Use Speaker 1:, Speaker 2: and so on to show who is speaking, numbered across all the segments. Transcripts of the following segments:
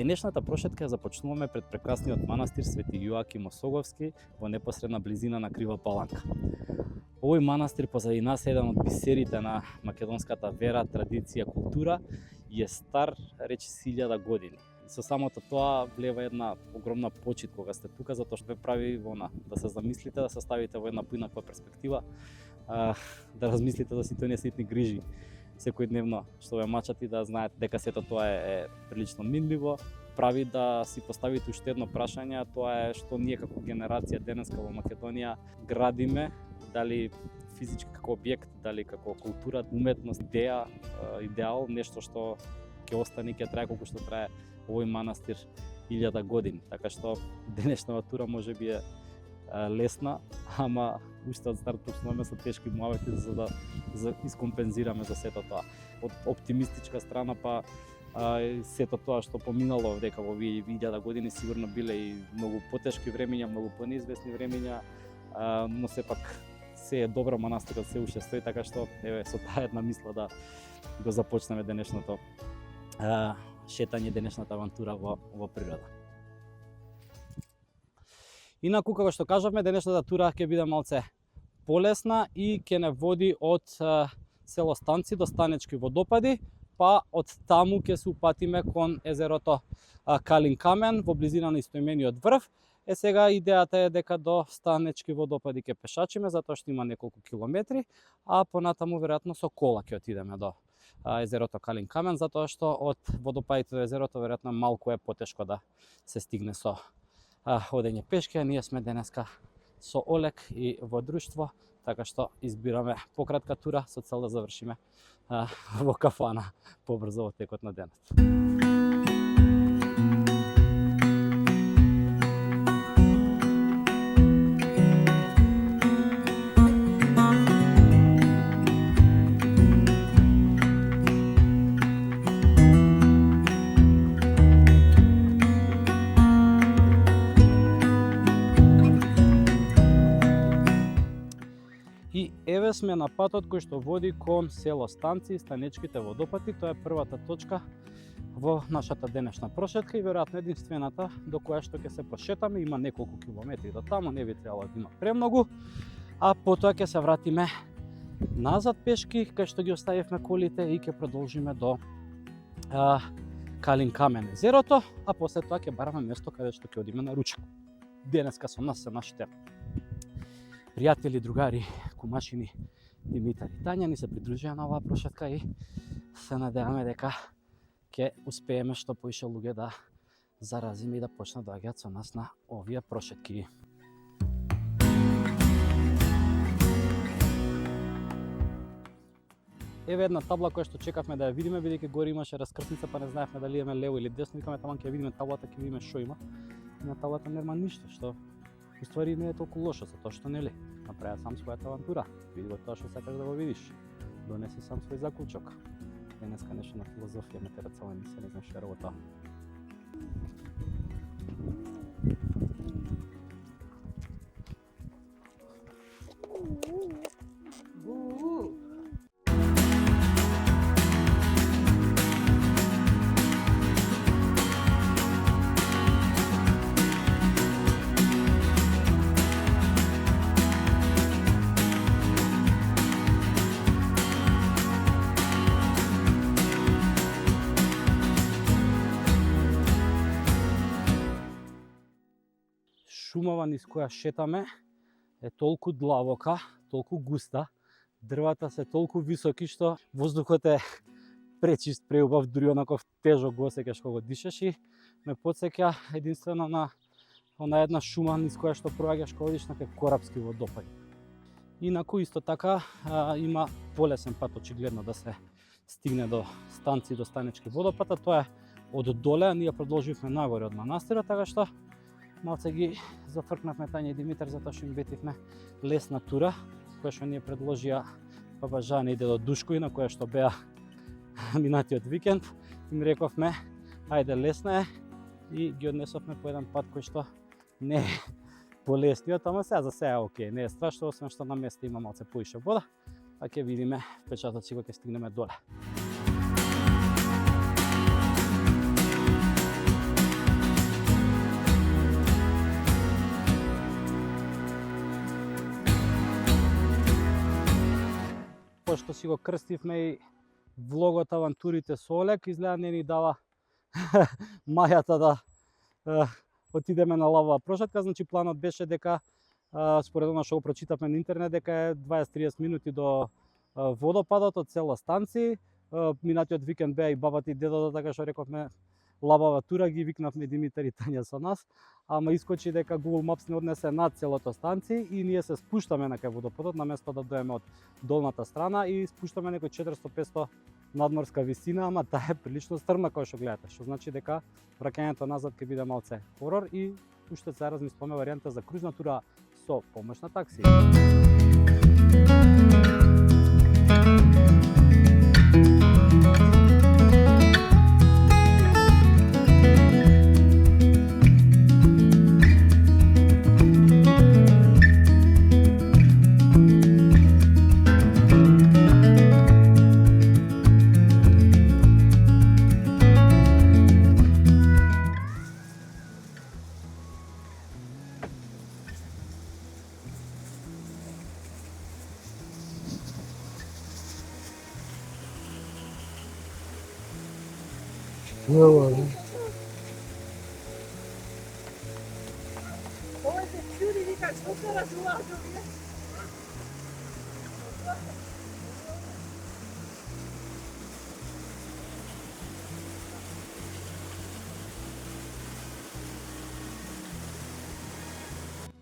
Speaker 1: Денешната прошетка ја започнуваме пред прекрасниот манастир Свети Јоаким Осоговски во непосредна близина на Крива Паланка. Овој манастир позади нас е еден од бисерите на македонската вера, традиција, култура и е стар речиси 1000 години. И со самото тоа влева една огромна почит кога сте тука, затоа што ве прави да се замислите, да се ставите во една поинаква перспектива, да размислите за сите оние ситни грижи секојдневно што ве мачат и да знаете дека сето тоа е прилично минливо, прави да си поставите уште едно прашање, тоа е што ние како генерација денеска во Македонија градиме, дали физички како објект, дали како култура, уметност, идеал, нешто што ќе остане и ќе трае колку што трае овој манастир 1000 години. Така што денешната тура можеби е лесна, ама уште од старт почнуваме со тешки муавети за да искомпензираме за сето тоа. Од оптимистичка страна па сето тоа што поминало дека во овие 1000 години сигурно биле и многу потешки времиња, многу понеизвестни времиња, но сепак се е добро, манастирот се уште стои, така што еве со таа една мисла да го започнеме денешното шетање, денешната авантура во природа. Инаку, како што кажавме, денешната тура ќе биде малце полесна и ќе не води од село Станци до Станечки водопади, па од таму ќе се упатиме кон езерото Калин Камен во близина на истоимениот врв. Сега идејата е дека до Станечки водопади ќе пешачиме, затоа што има неколку километри, а понатаму веројатно со кола ќе отидеме до езерото Калин Камен, затоа што од водопадите до езерото веројатно малку е потешко да се стигне со одење пешки, а ние сме денеска со Олег и во друштво, така што избираме пократка тура со цел да завршиме во кафана побрзо во текот на денот. И еве сме на патот кој што води кон село Станци и Станечките водопади. Тоа е првата точка во нашата денешна прошетка и веројатно единствената до која што ќе се прошетаме. Има неколку километри до таму, не би требало да има премногу, а потоа ќе се вратиме назад пешки, кај што ги оставивме колите и ќе продолжиме до Калин Камен езерото, а после тоа ќе бараме место каде што ќе одиме на ручек. Денеска со нас се нашите пријатели, другари, кумашини Димитар и Тања ни се придружија на оваа прошетка и се надеваме дека ќе успееме што поише луѓе да заразиме и да почнат да доаѓаат со нас на овие прошетки. Еве една табла која што чекавме да ја видиме, бидејќи горе имаше раскрсница, па не знаевме дали имаме лево или десно, викаме таман ќе видиме таблата, ќе видиме што има. И на таблата нема ништо, што уствари не е толку лошо, затоа што нели направи сам својата авантура. Види го тоа што сакаш да го видиш. Донеси сам свој заклучок. Денеска нешто на филозофија ме тера цела емисија, не знам што е работа. Шумава низ која шетаме е толку длабока, толку густа, дрвата се толку високи што воздухот е пречист, преубав, дури онаков тежок го осеќаш кога го дишаш и ме потсеќа единствено на она една шума низ која што проаѓаш кога одиш на кај Корапски водопади. Инаку исто така има полесен пат очигледно да се стигне до Станци, до Станечки водопад, а тоа е од доле, а ние продолживме нагоре од манастирот, така што малце ги зафркнавме Тања и Димитар затоа што им бетивме лесна тура, која што ни предложија баба Жана иде до Душкови, на која што беа минатиот викенд. Им рековме, ајде лесна е и ги однесовме по еден пат кој што не е полесниот, ама сега за сега е окей, не е страшно, освен што на место има малце поише вода, а ќе видиме впечатоци кога ќе стигнеме доле. тоа што си го крстивме и влогот авантурите со Олег, изгледа не ни дава мајата да отидеме на лавова прошетка, значи планот беше дека според она што го прочитавме на интернет дека е 20-30 минути до водопадот од село Станци. Минатиот викенд беа и бабата и дедото, така што рековме лабава тура, ги викнавме Димитар и Тања со нас, ама искочи дека Google Maps не однесе над селото Станци и ние се спуштаме на кај водопадот, наместо да доеме од долната страна и спуштаме некој 400-500 надморска висина, ама таа е прилично стрмна кој што гледате, што значи дека враќањето назад ќе биде малце хорор и уште се размислуваме варијанта за крузна тура со помош на такси.
Speaker 2: Ова се чуди, вика, што се разлажу,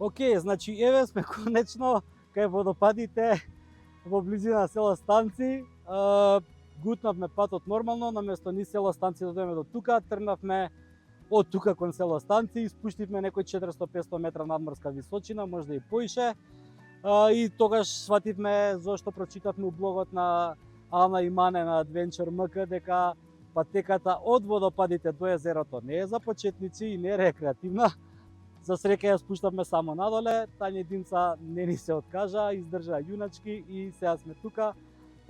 Speaker 1: Океј, значи еве сме конечно кај водопадите во близина село Станци. Гутнавме патот нормално, наместо ни село Станци да дојдеме до тука, тргнавме од тука кон село Станци и спуштивме некој 400-500 метра надморска височина, можда и поише. И тогаш свативме зошто прочитавме у блогот на Ана и Мане на Adventure MK дека патеката од водопадите до езерото не е за почетници и не е рекреативна. За среќа ја спуштавме само надоле, Тања и Димца не ни се откажа, издржа јуначки и сега сме тука.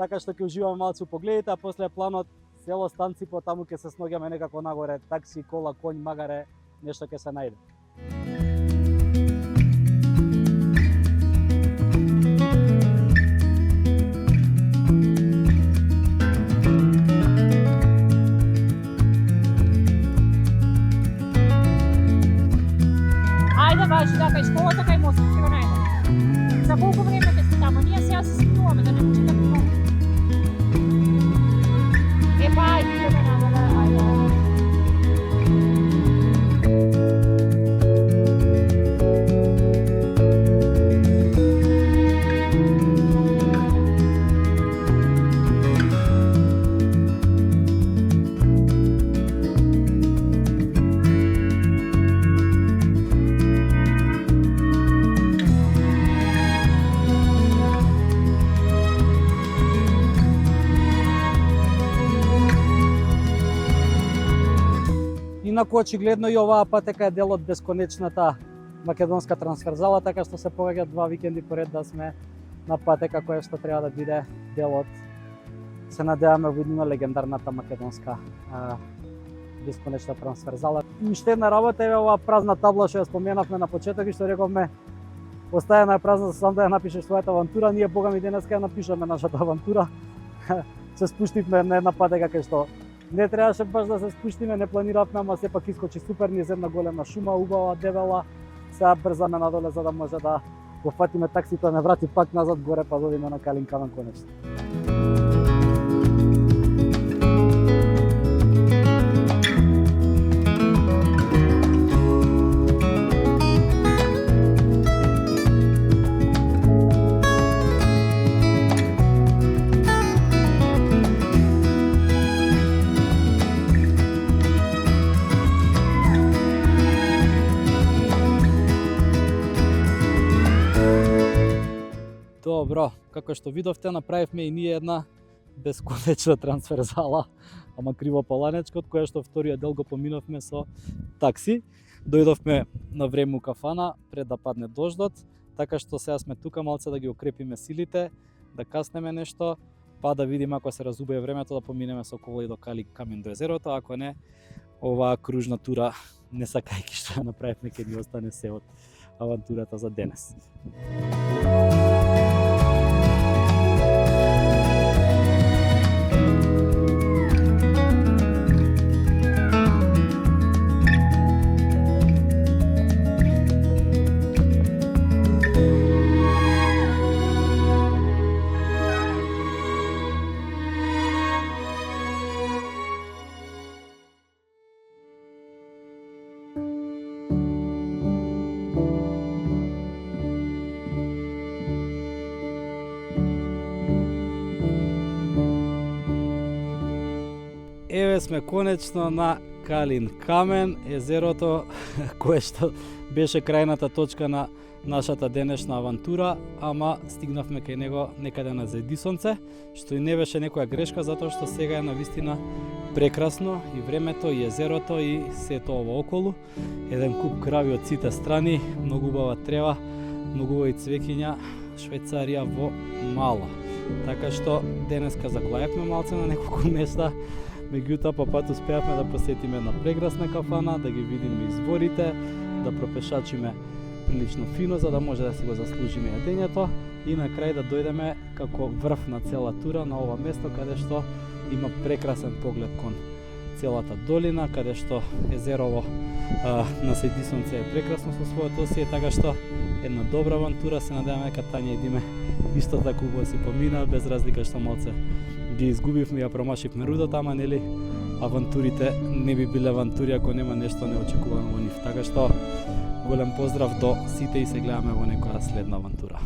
Speaker 1: Така што ќе уживаме малку погледите, а после планот село Станци, потаму ќе се сноѓаме некако нагоре, такси, кола, конј, магаре, нешто ќе се најде.
Speaker 2: Ајде, важи, да, кај школата, кај мостот, ќе го најдем. За колку време ќе сте таму? Ние сега се сминуваме, да не му читаме много. Епа, ајде, идеме надале, ајде.
Speaker 1: Инаку очигледно и оваа патека е дел од бесконечната македонска трансферзала, така што се погаѓа 2 викенди поред да сме на патека која што треба да биде дел од, се надеваме, во иднина легендарната македонска бесконечна трансферзала. Уште една работа е оваа празна табла што ја споменавме на почеток и што рековме оставена е празна за сам да ја напишеш својата авантура. Ние богами денеска ја напишаме нашата авантура. Се спуштивме на една патека кај што не требаше баш да се спуштиме, не планиравме, ама сепак искочи супер, низ една голема шума, убава, дебела. Сега брзаме надоле за да може да го фатиме таксито, да не врати пак назад горе, па додиме на Калинкаван конечно. Добро, како што видовте, направивме и ние една бесконечна трансферзала, ама криво поланечко, од која што вториот дел го поминовме со такси. Дојдовме на време у кафана пред да падне дождот, така што сега сме тука малце да ги укрепиме силите, да каснеме нешто, па да видиме ако се разубие времето да поминеме со кола и до Калинкаван до езерото, ако не, оваа кружна тура не сакајќи што ја направивме ќе ни остане се од авантурата за денес. Стигнале сме конечно на Калин камен, езерото кое што беше крајната точка на нашата денешна авантура, ама стигнавме кај него некаде на Заедисонце, што и не беше некоја грешка, затоа што сега е навистина прекрасно и времето, и езерото, и сето ова околу. Еден куп крави од сите страни, многу убава трева, многу убави цвеќиња, Швајцарија во мало. Така што денеска заглаевме малце на неколку места, меѓутоа по пат успеавме да посетиме една прекрасна кафана, да ги видиме изворите, да пропешачиме прилично фино за да може да си го заслужиме јадењето и на крај да дојдеме како врв на цела тура на ова место каде што има прекрасен поглед кон целата долина, каде што езерово на Заедисонце е прекрасно со своето осие, така што една добра авантура, се надеваме дека Тања и Диме исто така убаво си помина, без разлика што малце ги изгубивме и ја промашивме рудата, ама нели авантурите не би биле авантури ако нема нешто неочекувано во нив. Така што голем поздрав до сите и се гледаме во некоја следна авантура.